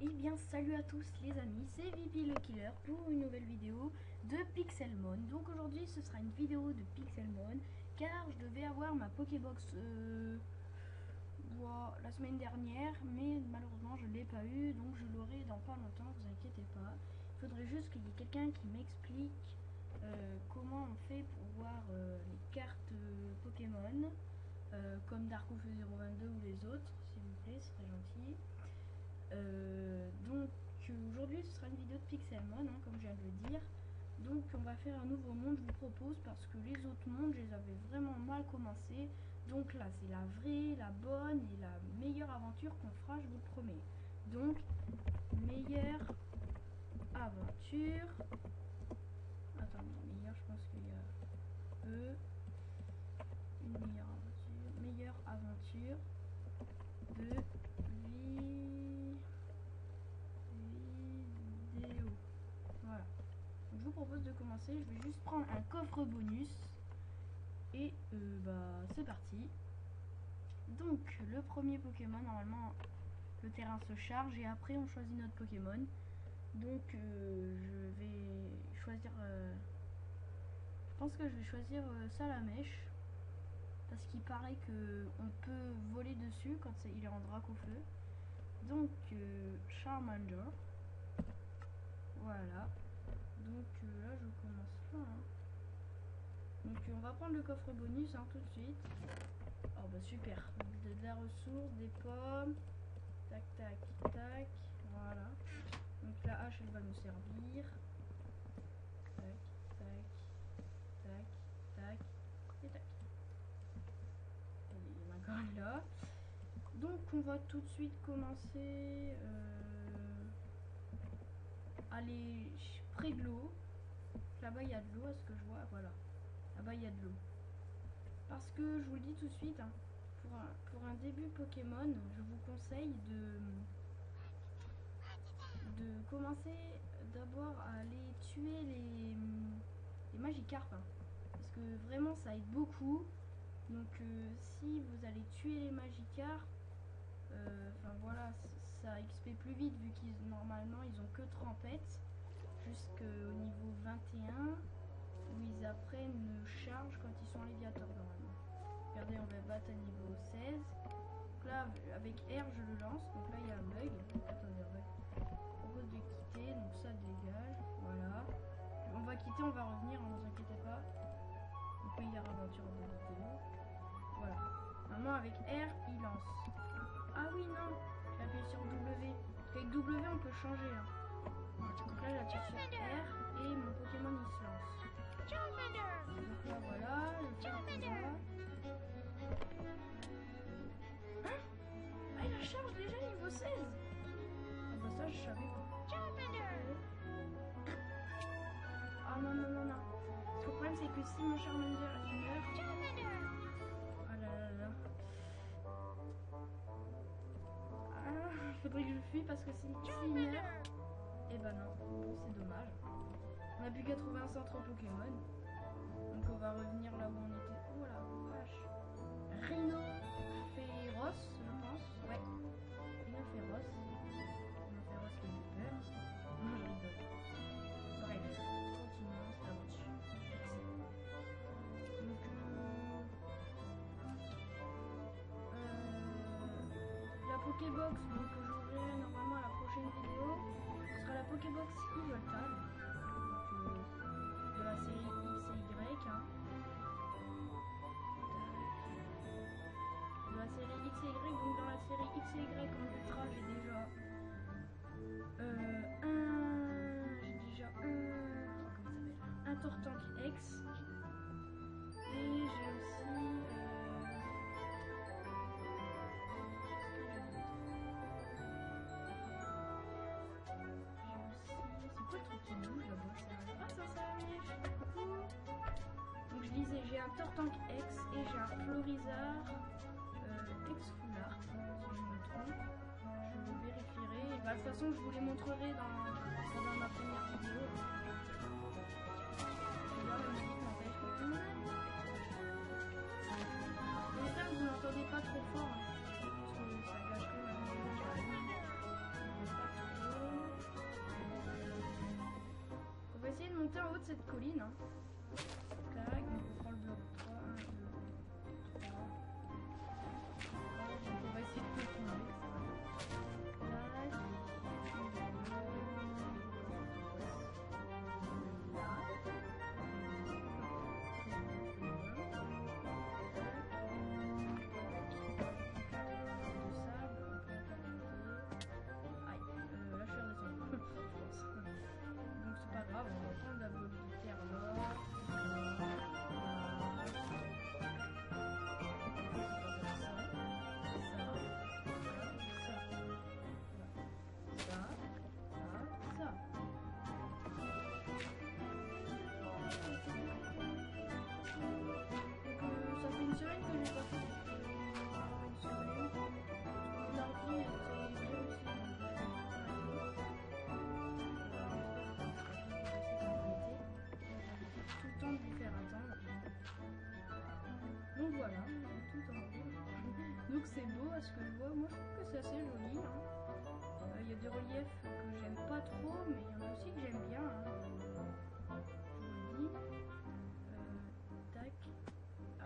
Eh bien salut à tous les amis, c'est Vivi le Killer pour une nouvelle vidéo de Pixelmon. Donc aujourd'hui ce sera une vidéo de Pixelmon car je devais avoir ma Pokébox la semaine dernière, mais malheureusement je ne l'ai pas eu, donc je l'aurai dans pas longtemps, vous inquiétez pas. Il faudrait juste qu'il y ait quelqu'un qui m'explique comment on fait pour voir les cartes Pokémon comme Darkoufeu 022 ou les autres, s'il vous plaît, c'est très gentil. Donc aujourd'hui ce sera une vidéo de Pixelmon, hein, comme je viens de le dire. Donc on va faire un nouveau monde, je vous propose, parce que les autres mondes je les avais vraiment mal commencé. Donc là c'est la vraie, la bonne et la meilleure aventure qu'on fera, je vous le promets. Donc meilleure aventure. Attendez, meilleure, je pense qu'il y a une meilleure aventure de vidéo. Voilà. Donc, je vous propose de commencer. Je vais juste prendre un coffre bonus. Et c'est parti. Donc le premier Pokémon, normalement le terrain se charge et après on choisit notre Pokémon. Donc je vais choisir je pense que je vais choisir Salamèche, parce qu'il paraît que on peut voler dessus quand il est en Dracofeu. Donc Charmander. Voilà. Donc là je commence là, hein. Donc on va prendre le coffre bonus, hein, tout de suite. Oh bah super. De la ressource, des pommes. Tac tac tac. Voilà. Donc la hache elle va nous servir. Tac tac tac tac et tac. Il y en a encore une là. Donc on va tout de suite commencer aller près de l'eau. Là-bas il y a de l'eau, à ce que je vois. Voilà. Là-bas il y a de l'eau. Parce que je vous le dis tout de suite, hein, pour un début Pokémon, je vous conseille de commencer d'abord à aller tuer les Magikarp, hein, parce que vraiment ça aide beaucoup. Donc si vous allez tuer les Magikarp, enfin voilà, ça XP plus vite vu qu'ils normalement ils ont que Trempette jusqu'au niveau 21 où ils apprennent charge quand ils sont léviateurs normalement. Regardez, on va battre à niveau 16. Donc là avec R je le lance, donc là il y a un bug. Attendez, on propose de quitter, donc ça dégage, voilà. On va quitter, on va revenir, ne vous inquiétez pas. Donc meilleure aventure de vidéo. Voilà. Maintenant avec R il lance. Ah oui non, j'ai appuyé sur W. Avec W on peut changer, hein. Donc là j'appuie sur R et mon Pokémon il se lance. Donc là voilà, le Charmander. Hein? Ah il a charge déjà niveau 16. Ah bah ça je savais pas. Ah non non non non. Parce que le problème c'est que si mon Charmander il meurt. Ah là là là. Ah, faudrait que je fuis parce que s'il meurt. Et bah non, bon, c'est dommage. On a plus qu'à trouver un centre Pokémon. Donc on va revenir là où on était. Oh la vache. Rhinophéros, je pense. Ouais. Rhinophéros. Rhinophéros qui a eu peur. Non, je rigole. Bref, continuons cette aventure. Donc la Pokébox donc, que j'aurai normalement à la prochaine vidéo, ce sera la Pokébox Evoltal, de la série X et Y, hein. De la série X et Y, donc dans la série X et Y en ultra j'ai déjà un Tortank X, et j'ai aussi donc je disais, j'ai un Tortank X et j'ai un Florizard X-Foulard, si je me trompe. Je vérifierai. Et bah, de toute façon, je vous les montrerai dans ma première vidéo. Et là, la musique m'empêche. J'espère que vous n'entendez pas trop fort, hein, parce que ça gâcherait la musique. haut de cette colline. Hein. Tac, donc on prend le bloc 3, 1, 2, 3. Donc on va essayer de tout tomber. Tac. Donc voilà, tout en haut. Donc c'est beau à ce que je vois. Moi je trouve que c'est assez joli. Hein. Y a des reliefs que j'aime pas trop, mais il y en a aussi que j'aime bien. Hein. Je vous le dis. Tac. Ah,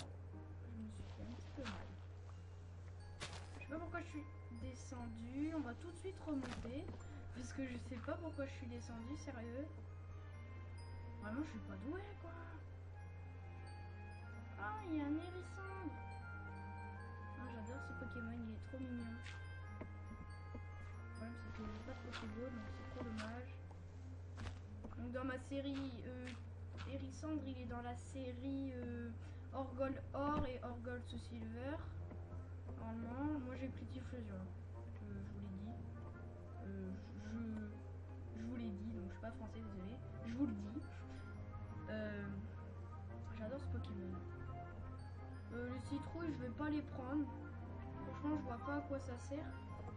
je me suis fait un petit peu mal. Je sais pas pourquoi je suis descendue. On va tout de suite remonter. Parce que je sais pas pourquoi je suis descendue, sérieux. Vraiment, je suis pas douée, quoi. Ah, il y a un hérissandre. Ah, j'adore ce Pokémon, il est trop mignon. Le problème, c'est que j'ai pas de Pokéball, donc c'est trop dommage. Donc, dans ma série hérissandre, il est dans la série Orgold Or et Orgold Silver. Normalement, moi j'ai Plitiflusion. Je vous l'ai dit. Je vous l'ai dit, donc je suis pas français, désolé. Je vous le dis. J'adore ce Pokémon. Les citrouilles, je vais pas les prendre. Franchement, je vois pas à quoi ça sert.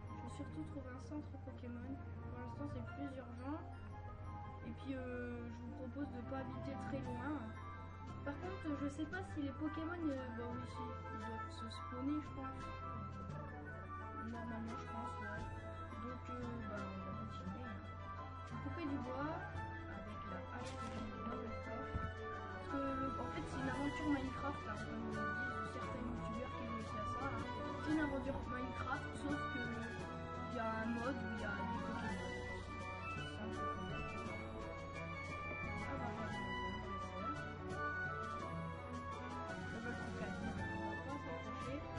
Je vais surtout trouver un centre Pokémon. Pour l'instant, c'est plus urgent. Et puis, je vous propose de pas habiter très loin. Par contre, je sais pas si les Pokémon, bah oui, si, ils doivent se spawner, je pense. Normalement, je pense, ouais. Donc, bah, on va continuer. Hein. Je vais couper du bois avec la hache que j'ai mis dans le coffre. Parce que, en fait, c'est une aventure Minecraft, hein, comme le disent certains youtubeurs qui jouent aussi à ça. Hein. C'est une aventure Minecraft, sauf que il y a un mode où il y a des Pokémon.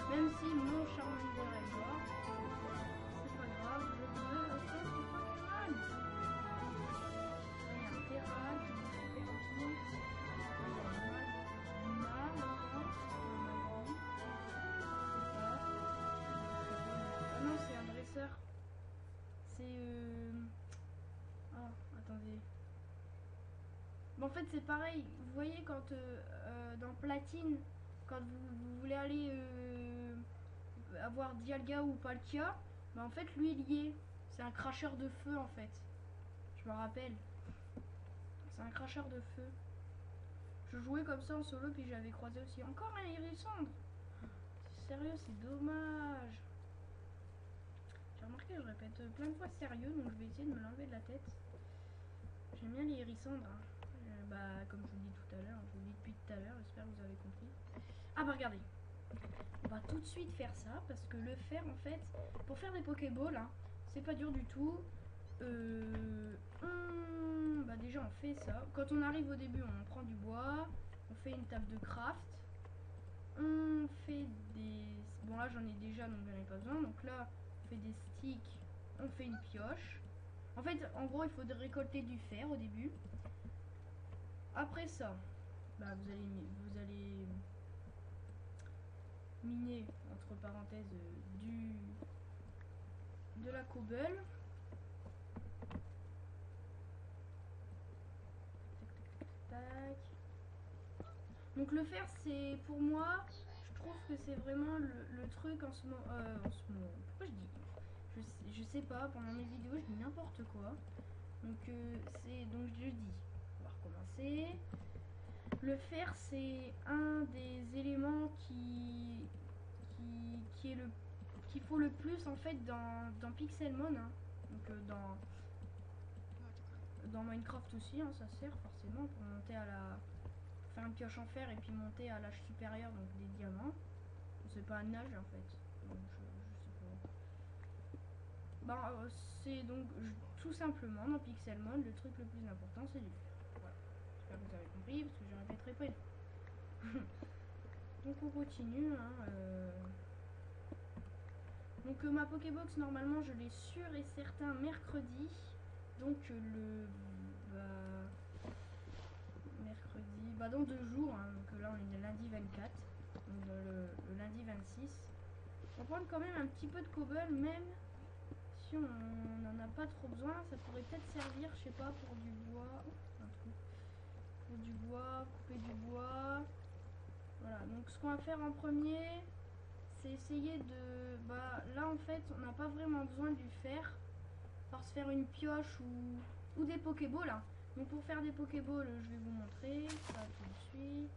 Même si mon Charmander est mort, c'est pas grave, je veux un seul Pokémon. Il y a un Terral qui est super utile. Il y a ah non, c'est un dresseur. C'est oh, attendez. Bon, en fait, c'est pareil. Vous voyez quand dans Platine, quand vous voulez aller avoir Dialga ou Palkia, bah en fait lui il y est. C'est un cracheur de feu en fait. Je me rappelle. C'est un cracheur de feu. Je jouais comme ça en solo puis j'avais croisé aussi. Encore un hérissandre. Sérieux, c'est dommage. J'ai remarqué, je répète plein de fois sérieux, donc je vais essayer de me l'enlever de la tête. J'aime bien les hérissandres. Hein. Bah comme je vous le dis tout à l'heure, je vous le dis depuis tout à l'heure, j'espère que vous avez compris. Ah bah regardez. On va tout de suite faire ça parce que le fer en fait, pour faire des Pokéballs, hein, c'est pas dur du tout. Bah déjà on fait ça. Quand on arrive au début, on prend du bois, on fait une table de craft, on fait des... Bon là j'en ai déjà donc j'en ai pas besoin. Donc là on fait des sticks, on fait une pioche. En fait en gros il faut récolter du fer au début. Après ça, bah vous allez miner entre parenthèses de la cobble. Tac. Donc le fer c'est pour moi, je trouve que c'est vraiment le truc en ce moment. Pourquoi je dis je sais pas, pendant mes vidéos je dis n'importe quoi. Donc donc je dis, on va recommencer. Le fer c'est un des éléments qu'il faut le plus en fait dans Pixelmon, hein. Donc dans Minecraft aussi, hein, ça sert forcément pour monter à la... faire une pioche en fer et puis monter à l'âge supérieur, donc des diamants. C'est pas un âge en fait. Donc je sais pas. Bah, c'est donc tout simplement dans Pixelmon, le truc le plus important c'est du fer. Voilà. J'espère que vous avez compris parce que je répéterai pas. Donc on continue. Hein, Donc ma Pokébox normalement je l'ai sûr et certain mercredi. Donc mercredi, dans 2 jours. Hein, donc là on est le lundi 24. Donc le lundi 26. On va prendre quand même un petit peu de cobble, même si on n'en a pas trop besoin. Ça pourrait peut-être servir, je sais pas, pour du bois. Un truc. Pour du bois, couper du bois. Voilà, donc ce qu'on va faire en premier, c'est essayer de... là en fait, on n'a pas vraiment besoin du fer. Par se faire une pioche ou des Pokéballs. Hein. Donc pour faire des Pokéballs, je vais vous montrer ça tout de suite.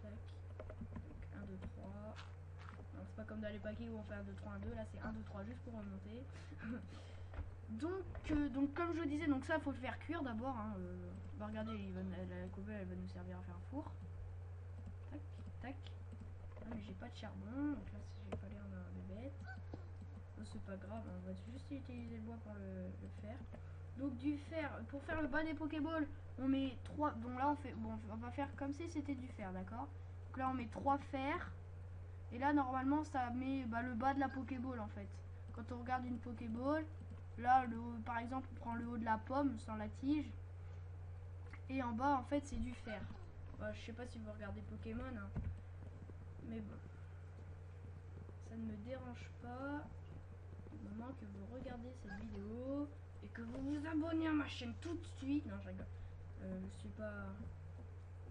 Tac. Donc 1, 2, 3. Non, c'est pas comme dans les paquets où on fait 1, 2, 3, 1, 2. Là c'est 1, 2, 3 juste pour remonter. donc comme je disais, donc ça faut le faire cuire d'abord. Hein. Regardez, la cobble elle va nous servir à faire un four. Tac, tac. Ah mais j'ai pas de charbon, donc là j'ai pas l'air de bête. C'est pas grave, on va juste utiliser le bois pour le faire. Donc du fer, pour faire le bas des Pokéballs, on met 3. Bon là on va faire comme si c'était du fer, d'accord. Donc là on met 3 fers. Et là normalement ça met le bas de la Pokéball en fait. Quand on regarde une Pokéball, là par exemple on prend le haut de la pomme sans la tige. Et en bas en fait c'est du fer. Je sais pas si vous regardez Pokémon, hein, mais bon. Ça ne me dérange pas. Du moment que vous regardez cette vidéo et que vous vous abonnez à ma chaîne tout de suite. Non, je rigole. Je suis pas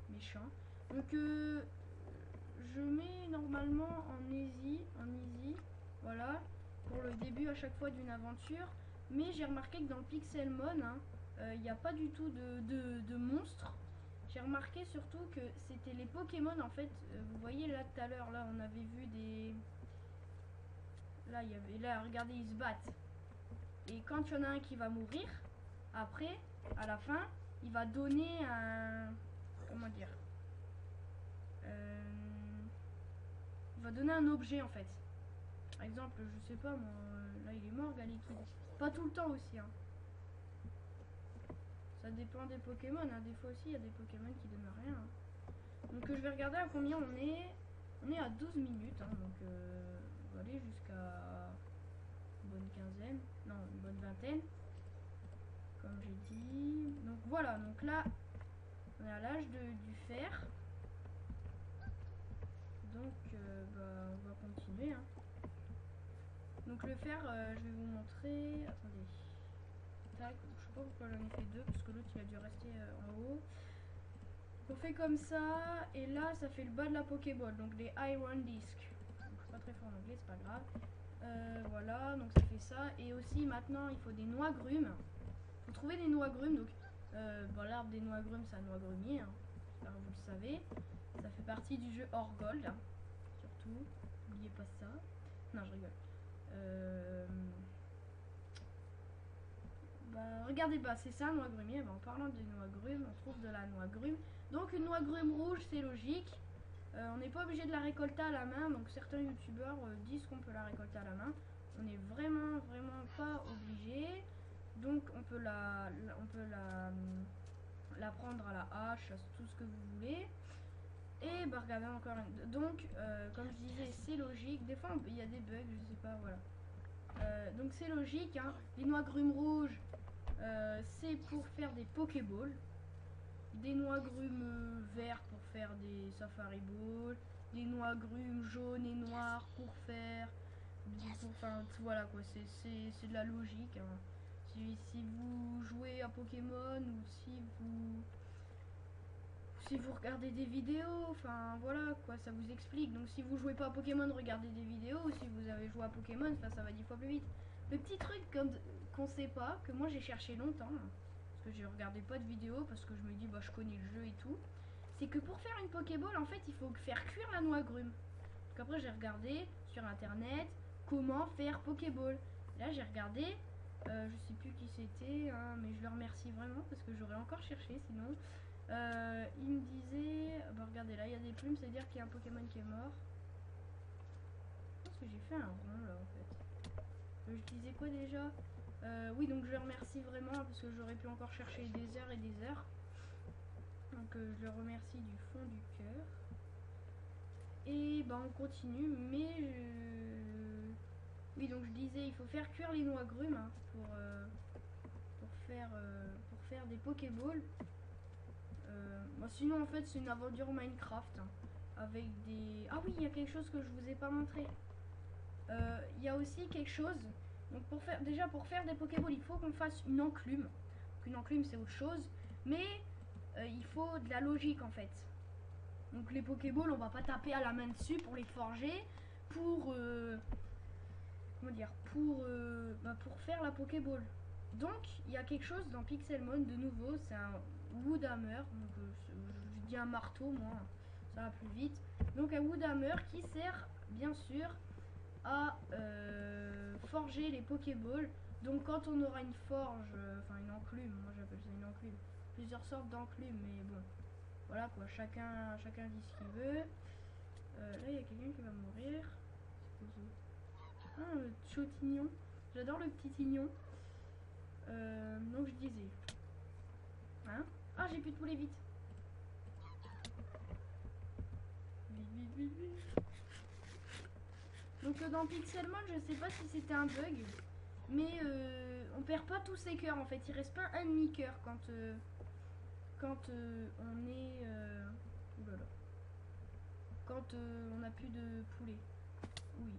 méchant. Donc je mets normalement en easy. Voilà. Pour le début à chaque fois d'une aventure. Mais j'ai remarqué que dans le Pixelmon, il n'y a pas du tout de monstres. J'ai remarqué surtout que c'était les Pokémon en fait. Vous voyez là tout à l'heure, là on avait vu des... Là, regardez, ils se battent. Et quand il y en a un qui va mourir, après, à la fin, il va donner un... Comment dire, il va donner un objet, en fait. Par exemple, je sais pas, moi, là, il est mort, Galliquid. Pas tout le temps aussi, hein. Ça dépend des Pokémon, hein. Des fois aussi, il y a des Pokémon qui donnent rien. Hein. Donc, je vais regarder à combien on est. On est à 12 minutes, hein, donc... on va aller jusqu'à une bonne quinzaine, non une bonne vingtaine, comme j'ai dit. Donc voilà, donc là on est à l'âge du fer. Donc on va continuer. Hein. Donc le fer, je vais vous montrer. Attendez. Tac, je sais pas pourquoi j'en ai fait 2 parce que l'autre il a dû rester en haut. On fait comme ça et là ça fait le bas de la Pokéball, donc les Iron Disc. Pas très fort en anglais, c'est pas grave. Voilà, donc ça fait ça. Et aussi maintenant il faut des noix grumes. Faut trouver des noix grumes. Donc l'arbre des noix grumes c'est un noix grumier. Hein. Alors, vous le savez. Ça fait partie du jeu Orgold. Hein. Surtout, n'oubliez pas ça. Non, je rigole. Regardez, c'est ça, noix grumier. En parlant des noix grumes, on trouve de la noix grume. Donc une noix grume rouge, c'est logique. On n'est pas obligé de la récolter à la main, donc certains youtubeurs disent qu'on peut la récolter à la main. On n'est vraiment pas obligé. Donc on peut la prendre à la hache, tout ce que vous voulez. Et regardez encore une... Donc comme je disais, c'est logique. Des fois il y a des bugs, je sais pas, voilà. Donc c'est logique, hein. Les noix grumes rouges, c'est pour faire des Pokéballs. Des noix grumes verts pour faire des Safari Balls, des noix grumes jaunes et noires pour faire enfin voilà quoi, c'est de la logique. Hein. Si vous jouez à Pokémon ou si vous regardez des vidéos, enfin voilà quoi, ça vous explique. Donc si vous jouez pas à Pokémon, regardez des vidéos. Si vous avez joué à Pokémon, ça va 10 fois plus vite. Le petit truc qu'on sait pas, que moi j'ai cherché longtemps, parce que je regardais pas de vidéos, parce que je me dis je connais le jeu et tout, c'est que pour faire une Pokéball en fait il faut faire cuire la noix grume. Donc après j'ai regardé sur internet comment faire Pokéball. Là j'ai regardé, Je sais plus qui c'était, hein, mais je le remercie vraiment parce que j'aurais encore cherché sinon. Il me disait, bah regardez là, il y a des plumes, c'est-à-dire qu'il y a un Pokémon qui est mort. Je pense que j'ai fait un rond là en fait. Je disais quoi déjà? Oui, donc je le remercie vraiment parce que j'aurais pu encore chercher des heures et des heures. Donc je le remercie du fond du cœur. Et bah on continue, mais oui, donc je disais, il faut faire cuire les noix agrumes hein, pour faire des Pokéballs. Bah, sinon en fait c'est une aventure Minecraft hein, avec des... Ah oui, il y a quelque chose que je vous ai pas montré. Il y a aussi quelque chose. Donc déjà pour faire des Pokéballs, il faut qu'on fasse une enclume. Donc, une enclume c'est autre chose, mais il faut de la logique en fait. Donc les Pokéballs, on va pas taper à la main dessus pour les forger, pour comment dire, pour faire la Pokéball. Donc il y a quelque chose dans Pixelmon de nouveau, c'est un Woodhammer. Donc je dis un marteau, moi, ça va plus vite. Donc un Woodhammer qui sert bien sûr à forger les Pokéballs. Donc quand on aura une forge, enfin une enclume, moi j'appelle ça une enclume, plusieurs sortes d'enclumes, mais bon, voilà quoi, chacun dit ce qu'il veut. Là il y a quelqu'un qui va mourir. Ah, le Chotignon, j'adore le petit tignon. Donc je disais, hein, ah j'ai plus de poulet, vite. Vite, vite, vite, vite. Donc dans Pixelmon, je sais pas si c'était un bug, mais on perd pas tous ses cœurs en fait. Il reste pas un demi-cœur quand on est... oulala. Quand on a plus de poulet. Oui.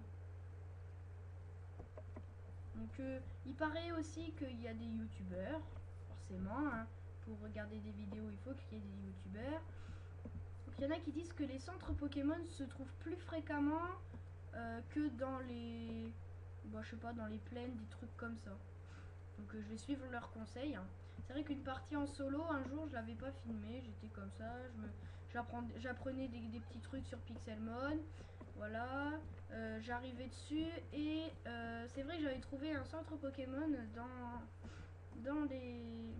Donc il paraît aussi qu'il y a des youtubeurs, forcément, hein, pour regarder des vidéos il faut qu'il y ait des youtubeurs. Donc il y en a qui disent que les centres Pokémon se trouvent plus fréquemment que dans les... Bon, je sais pas, dans les plaines, des trucs comme ça. Donc je vais suivre leurs conseils. Hein. C'est vrai qu'une partie en solo, un jour je l'avais pas filmé, j'étais comme ça, j'apprenais des petits trucs sur Pixelmon. Voilà, j'arrivais dessus et c'est vrai que j'avais trouvé un centre Pokémon dans les...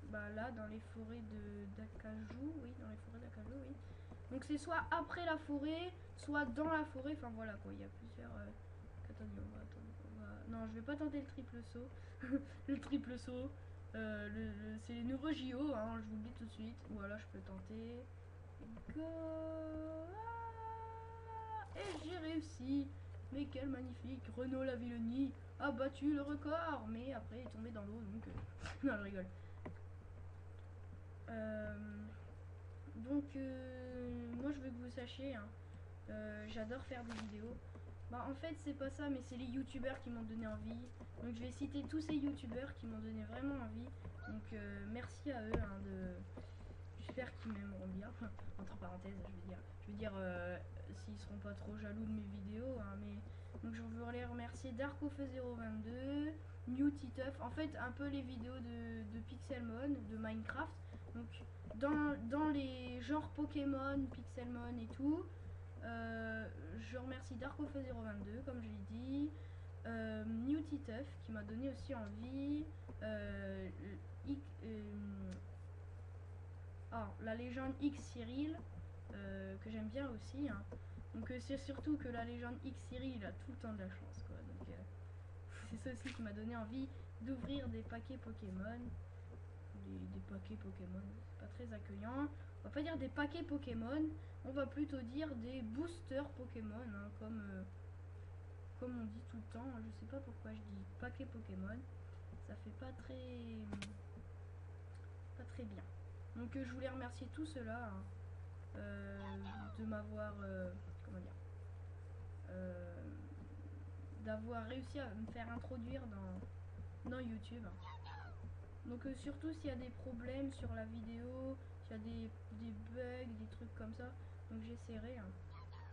Bah là, dans les forêts d'Akaju, oui, dans les forêts d'Akaju, oui. Donc c'est soit après la forêt, soit dans la forêt, enfin voilà quoi, il y a plusieurs... Attendez, non, je vais pas tenter le triple saut. Le triple saut, c'est les nouveaux JO, hein, je vous le dis tout de suite. Voilà, je peux tenter. Go. Et j'ai réussi. Mais quel magnifique. Renaud Lavillenie a battu le record. Mais après, il est tombé dans l'eau, donc... non, je rigole. Moi, je veux que vous sachiez, hein, j'adore faire des vidéos. Bah en fait c'est pas ça, mais c'est les youtubeurs qui m'ont donné envie. Donc je vais citer tous ces youtubeurs qui m'ont donné vraiment envie. Donc merci à eux hein, j'espère qu'ils m'aimeront bien. Entre parenthèses je veux dire s'ils seront pas trop jaloux de mes vidéos hein, mais donc je voudrais remercier Darkofeu022, NewTiteuf, en fait un peu les vidéos de Pixelmon, de Minecraft. Donc dans les genres Pokémon, Pixelmon et tout. Je remercie Darkofeu022 comme je l'ai dit, NewTiteuf qui m'a donné aussi envie, la légende X Cyril que j'aime bien aussi hein. Donc c'est surtout que la légende X Cyril il a tout le temps de la chance quoi. Donc c'est ça aussi qui m'a donné envie d'ouvrir des paquets Pokémon. Des paquets Pokémon, c'est pas très accueillant. On va pas dire des paquets Pokémon, on va plutôt dire des boosters Pokémon, hein, comme on dit tout le temps. Je sais pas pourquoi je dis paquet Pokémon, ça fait pas très bien. Donc je voulais remercier tout cela hein, de m'avoir comment dire, d'avoir réussi à me faire introduire dans YouTube. Donc surtout s'il y a des problèmes sur la vidéo, s'il y a des bugs, des trucs comme ça, donc j'essaierai. Hein.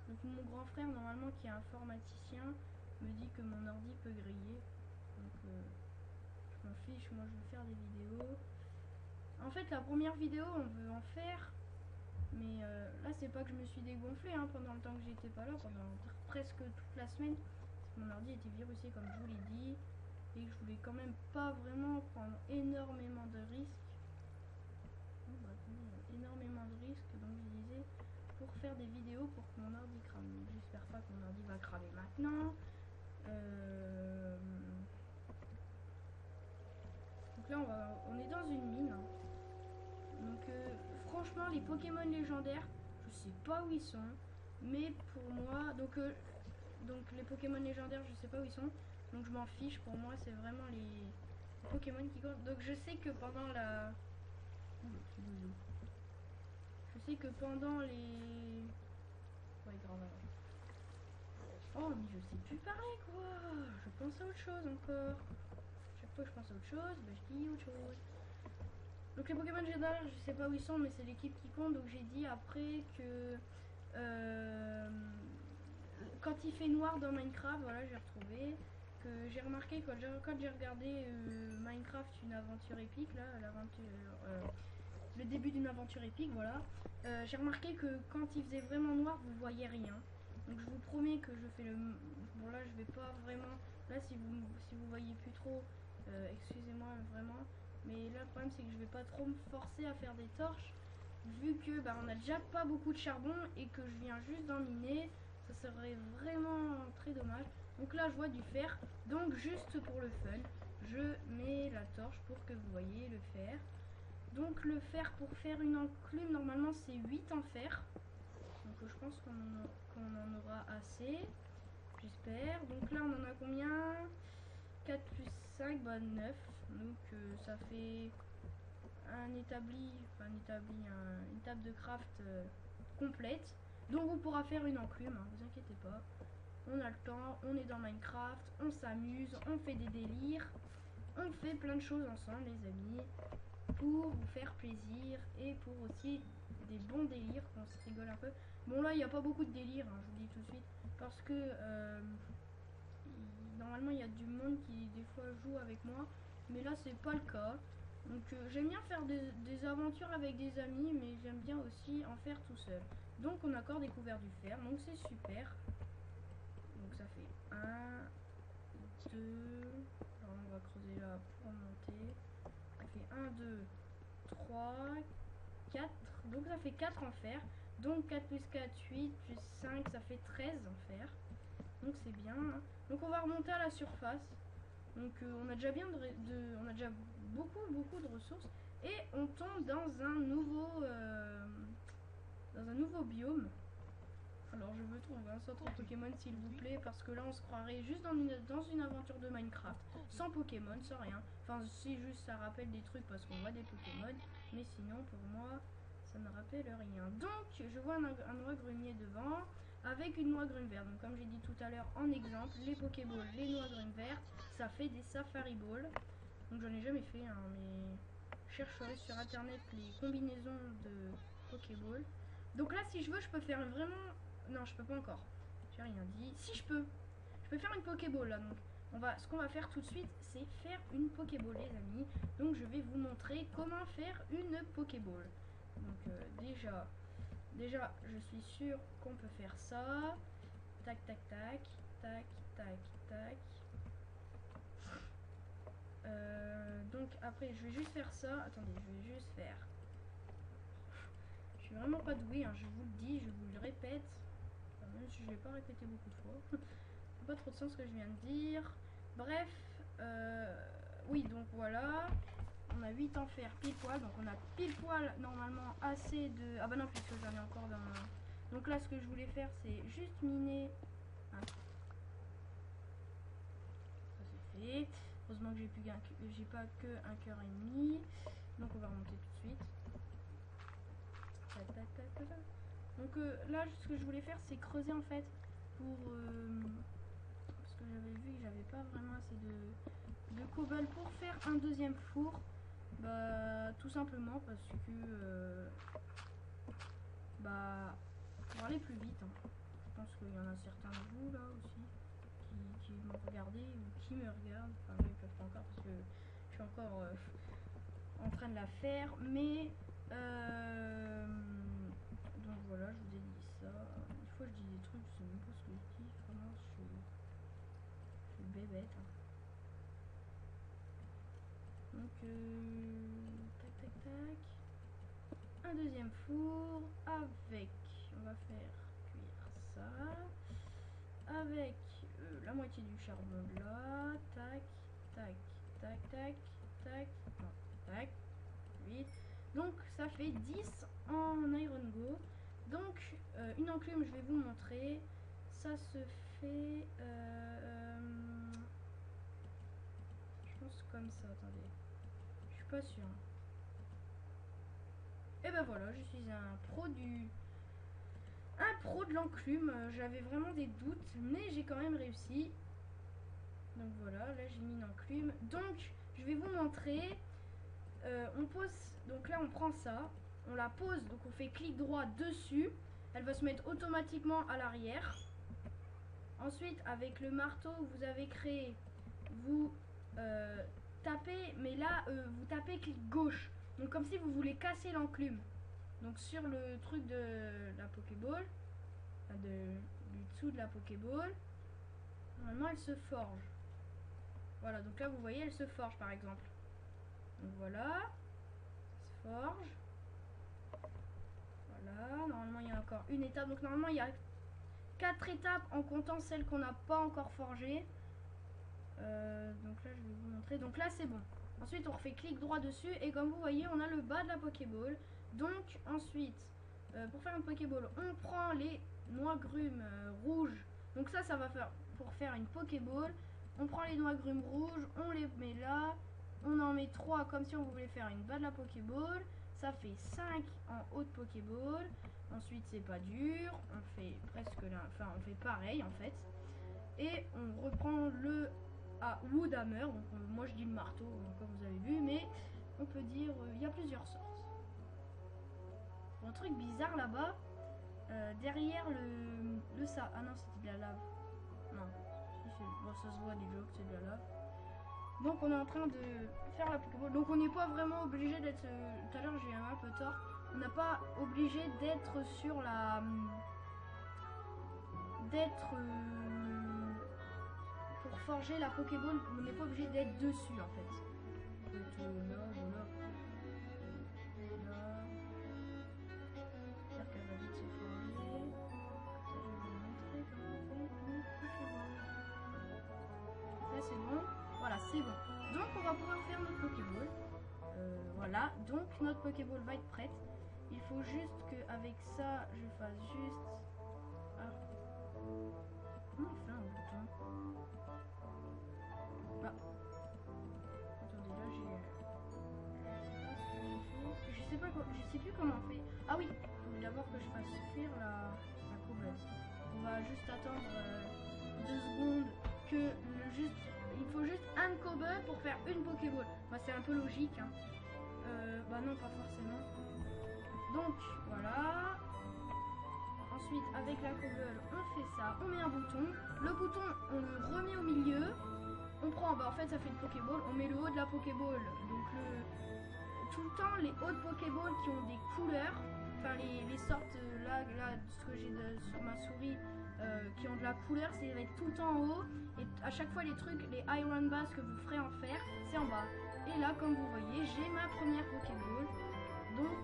Donc mon grand frère normalement qui est informaticien me dit que mon ordi peut griller. Donc je m'en fiche, moi je veux faire des vidéos. En fait la première vidéo on veut en faire, mais là c'est pas que je me suis dégonflé hein, pendant le temps que j'étais pas là, pendant presque toute la semaine. Mon ordi était virusé comme je vous l'ai dit. et que je voulais quand même pas vraiment prendre énormément de risques. Énormément de risques, donc je disais pour faire des vidéos pour que mon ordi crame. J'espère pas que mon ordi va cramer maintenant. Donc là on est dans une mine. Donc franchement les Pokémon légendaires, je sais pas où ils sont, mais pour moi, donc les Pokémon légendaires je sais pas où ils sont, donc je m'en fiche. Pour moi c'est vraiment les Pokémon qui comptent. Donc je sais que pendant la... Je sais que pendant les... Ouais, grave. Oh, mais je sais plus parler, quoi. Je pense à autre chose encore. Chaque fois que je pense à autre chose, bah, je dis autre chose. Donc les Pokémon légendaires, je sais pas où ils sont, mais c'est l'équipe qui compte. Donc j'ai dit après que... quand il fait noir dans Minecraft, voilà, j'ai retrouvé. Que j'ai remarqué quand j'ai regardé Minecraft, une aventure épique, là, le début d'une aventure épique, voilà. J'ai remarqué que quand il faisait vraiment noir, vous voyez rien. Donc je vous promets que je fais le... Bon là, je vais pas vraiment... Là, si vous voyez plus trop, excusez-moi vraiment. Mais là, le problème, c'est que je vais pas trop me forcer à faire des torches. Vu que bah, on a déjà pas beaucoup de charbon et que je viens juste d'en miner, ça serait vraiment très dommage. Donc là, je vois du fer. Donc juste pour le fun, je mets la torche pour que vous voyez le fer. Donc le fer, pour faire une enclume, normalement c'est 8 en fer. Donc je pense qu'on en aura assez. J'espère. Donc là on en a combien? 4 plus 5, bah 9. Donc ça fait une table de craft complète. Donc on pourra faire une enclume, hein, vous inquiétez pas. On a le temps, on est dans Minecraft, on s'amuse, on fait des délires. On fait plein de choses ensemble les amis, pour vous faire plaisir et pour aussi des bons délires, qu'on se rigole un peu. Bon là il n'y a pas beaucoup de délire, hein, je vous dis tout de suite, parce que normalement il y a du monde qui des fois joue avec moi, mais là c'est pas le cas. Donc j'aime bien faire des aventures avec des amis, mais j'aime bien aussi en faire tout seul. Donc on a encore découvert du fer, donc c'est super. Donc ça fait 1, 2, alors on va creuser là pour monter. Ça fait 1, 2, 3, 4, donc ça fait 4 en fer. Donc 4 plus 4, 8, plus 5, ça fait 13 en fer. Donc c'est bien. Hein. Donc on va remonter à la surface. Donc on a déjà on a déjà beaucoup de ressources. Et on tombe dans un nouveau biome. Alors je veux trouver un centre Pokémon s'il vous plaît, parce que là on se croirait juste dans une aventure de Minecraft, sans Pokémon, sans rien. Enfin si juste ça rappelle des trucs parce qu'on voit des Pokémon, mais sinon pour moi ça ne rappelle rien. Donc je vois un noix grumier devant, avec une noix grume verte. Donc comme j'ai dit tout à l'heure en exemple, les Pokéballs, les noix grumes vertes, ça fait des Safari Balls. Donc j'en ai jamais fait, hein, mais je chercherai sur internet les combinaisons de Pokéball. Donc là si je veux je peux faire vraiment... Non, je peux pas encore. J'ai rien dit. Si je peux. Je peux faire une Pokéball là. Donc, ce qu'on va faire tout de suite, c'est faire une Pokéball, les amis. Donc, je vais vous montrer comment faire une Pokéball. Donc, déjà, je suis sûre qu'on peut faire ça. Tac, tac, tac, tac, tac, tac. Donc, après, je vais juste faire ça. Attendez, je vais juste faire. Je suis vraiment pas douée, hein, je vous le dis, je vous le répète. Même si je l'ai pas répété beaucoup de fois. Ça fait pas trop de sens ce que je viens de dire. Bref, oui, donc voilà. On a 8 en fer pile poil. Donc on a pile poil normalement assez de... Ah bah non, puisque j'en ai encore dans... Donc là, ce que je voulais faire, c'est juste miner. Hein. Ça c'est fait. Heureusement que j'ai pas que un cœur et demi. Donc on va remonter tout de suite. Tac, tac, tac, tac, tac. Donc là, ce que je voulais faire, c'est creuser en fait pour... parce que j'avais vu que j'avais pas vraiment assez de cobble pour faire un deuxième four. Bah, tout simplement parce que... bah, pour aller plus vite. Hein. Je pense qu'il y en a certains de vous là aussi qui m'ont regardé ou qui me regardent. Enfin, ils peuvent pas encore parce que je suis encore en train de la faire. Mais... donc voilà, je vous ai dit ça. Des fois je dis des trucs, je sais même pas ce que je dis. Vraiment, je suis bébête. Hein. Donc, tac, tac, tac. Un deuxième four avec, on va faire cuire ça, avec la moitié du charbon là, tac, tac, tac, tac, tac, non, tac, 8. Donc ça fait 10 en Iron Go. Donc une enclume, je vais vous montrer. Ça se fait, je pense comme ça, attendez, je suis pas sûre. Et ben voilà, je suis un pro de l'enclume. J'avais vraiment des doutes, mais j'ai quand même réussi. Donc voilà, là j'ai mis une enclume. Donc je vais vous montrer. On pose, donc là on prend ça, on la pose, donc on fait clic droit dessus. Elle va se mettre automatiquement à l'arrière. Ensuite, avec le marteau que vous avez créé, vous tapez, mais là vous tapez clic gauche. Donc comme si vous voulez casser l'enclume. Donc sur le truc de la Pokéball, du dessous de la Pokéball, normalement elle se forge. Voilà, donc là vous voyez elle se forge par exemple. Donc voilà, ça se forge. Voilà, normalement il y a encore une étape. Donc normalement il y a 4 étapes en comptant celles qu'on n'a pas encore forgées. Donc là je vais vous montrer. Donc là c'est bon. Ensuite on refait clic droit dessus et comme vous voyez on a le bas de la Pokéball. Donc ensuite pour faire une Pokéball on prend les noix grumes rouges. Donc ça va faire pour faire une Pokéball. On prend les noix grumes rouges, on les met là. On en met 3 comme si on voulait faire une bas de la Pokéball. Ça fait 5 en haute Pokéball. Ensuite c'est pas dur. On fait presque là. Enfin on fait pareil en fait. Et on reprend le Woodhammer. Donc moi je dis le marteau comme vous avez vu. Mais on peut dire il y a plusieurs sortes. Un truc bizarre là-bas. Derrière le ça. Ah non c'était de la lave. Non. Bon ça se voit déjà que c'est de la lave. Donc on est en train de faire la Pokéball. Donc on n'est pas vraiment obligé d'être... tout à l'heure j'ai un peu tort. On n'a pas obligé d'être sur la... d'être... pour forger la Pokéball, on n'est pas obligé d'être dessus en fait. Donc là, voilà. Là. J'espère qu'elle va vite se forger. Ça je vais vous montrer comment on fait une Pokéball. Là c'est bon. Voilà, c'est bon. Donc on va pouvoir faire notre Pokéball. Voilà, donc notre Pokéball va être prête. Il faut juste qu'avec ça, je fasse juste... Ah. Comment on fait un bouton? Ah. Attendez, là j'ai... Je sais pas quoi... Je sais plus comment on fait. Ah oui, il faut d'abord que je fasse cuire la cobble. On va juste attendre 2 secondes que juste... Il faut juste un cobble pour faire une Pokéball. Bah, c'est un peu logique. Hein. Bah non, pas forcément. Donc, voilà. Ensuite, avec la cobble, on fait ça. On met un bouton. Le bouton, on le remet au milieu. On prend, bah en fait, ça fait une Pokéball. On met le haut de la Pokéball. Donc, tout le temps, les hauts de Pokéball qui ont des couleurs. Enfin, les sortes, là ce que j'ai sur ma souris, qui ont de la couleur, ça va être tout le temps en haut. Et à chaque fois, les trucs, les Iron Bass que vous ferez en fer, c'est en bas. Et là, comme vous voyez, j'ai ma première Pokéball. Donc,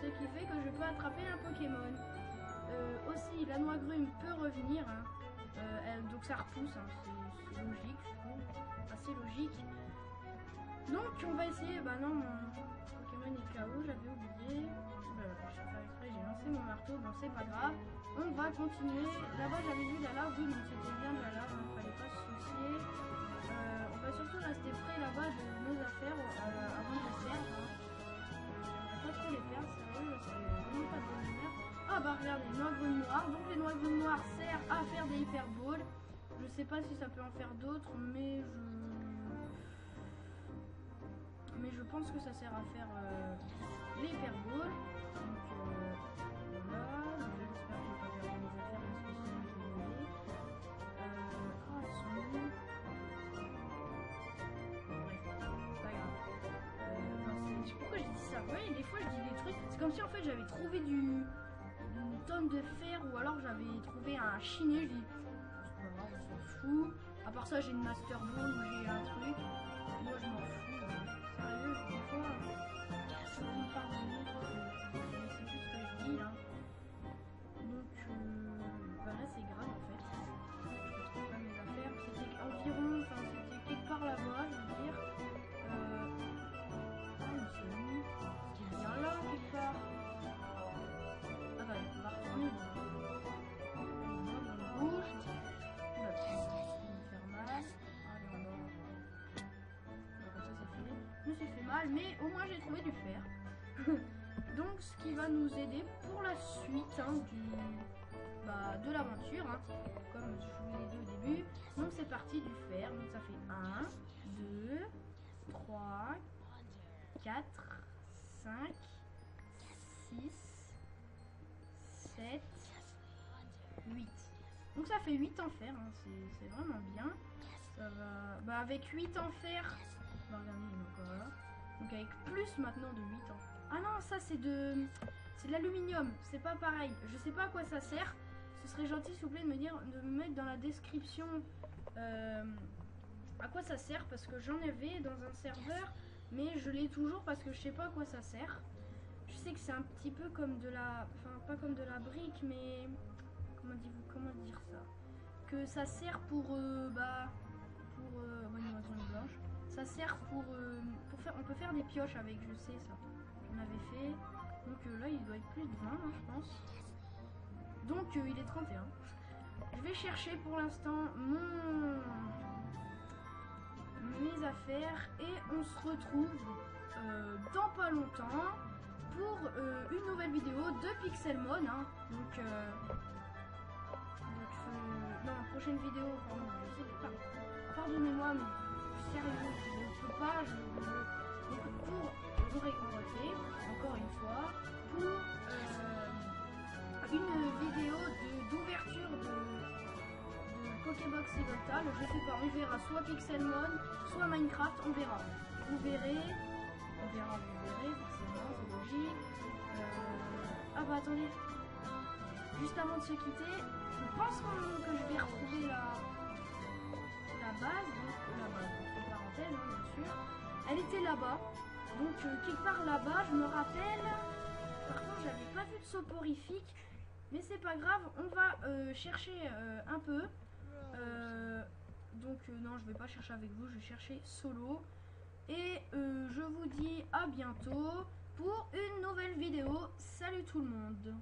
ce qui fait que je peux attraper un Pokémon. Aussi, la noix grume peut revenir. Hein. Donc, ça repousse. Hein. C'est logique, je trouve. Assez logique. Donc, on va essayer. Bah non, mon Pokémon est KO, j'avais oublié. J'ai fait exprès, j'ai lancé mon marteau. Bon, c'est pas grave. On va continuer. Là-bas, j'avais vu la lave. Oui, donc c'était bien de la lave. Il fallait pas se soucier. On va surtout rester près là-bas de nos affaires avant de les perdre. Hein. J'aimerais pas trop les perdre, sérieux, c'est vraiment pas de bonne humeur. Ah bah regardez, noix grumes noires. Donc les noix grumes noires servent à faire des hyperballs. Je sais pas si ça peut en faire d'autres, mais je pense que ça sert à faire les hyperballs. Donc voilà. Donc j'espère que je vais pas perdre mes affaires parce que sinon je vais mourir. Oh, elles sont où? Pourquoi je dis ça? Ouais, des fois je dis des trucs. C'est comme si en fait j'avais trouvé une tonne de fer ou alors j'avais trouvé un chiné. Je dis c'est pas grave, on s'en fout. À part ça, j'ai une Master Ball où j'ai un truc. Moi je m'en fous. Sérieux, mal, mais au moins j'ai trouvé du fer. Donc ce qui va nous aider pour la suite hein, de l'aventure, hein, comme je vous l'ai dit au début. Donc c'est parti du fer, donc ça fait 1, 2, 3, 4, 5, 6, 7, 8. Donc ça fait 8 en fer, hein, c'est vraiment bien. Ça va... Bah avec 8 en fer, bah regardez, donc voilà. Donc avec plus maintenant de 8 en fer. Ah non, ça c'est de l'aluminium, c'est pas pareil. Je sais pas à quoi ça sert. Ce serait gentil s'il vous plaît de me mettre dans la description à quoi ça sert, parce que j'en avais dans un serveur, mais je l'ai toujours parce que je sais pas à quoi ça sert. Je sais que c'est un petit peu comme de la, enfin pas comme de la brique, mais comment dire ça, que ça sert pour une blanche. Ça sert pour faire, on peut faire des pioches avec, je sais ça. J'en avais fait. Donc là il doit être plus de 20 hein, je pense. Donc il est 31. Je vais chercher pour l'instant mes affaires et on se retrouve dans pas longtemps pour une nouvelle vidéo de Pixelmon hein. Donc non, la prochaine vidéo, pardon, je sais pas, pardonnez-moi mais sérieux je peux pas, donc pour on refait encore une fois pour une vidéo d'ouverture de Pokébox Evoltal, je sais pas, on verra soit Pixelmon, soit Minecraft, on verra. Vous verrez, forcément, c'est logique. Ah bah attendez, juste avant de se quitter, je pense que je vais retrouver la base, entre parenthèses, hein, bien sûr. Elle était là-bas, donc quelque part là-bas, je me rappelle. Par contre, j'avais pas vu de soporifique, mais c'est pas grave, on va chercher un peu. Donc non, je vais pas chercher avec vous, je vais chercher solo. Et je vous dis à bientôt pour une nouvelle vidéo. Salut tout le monde!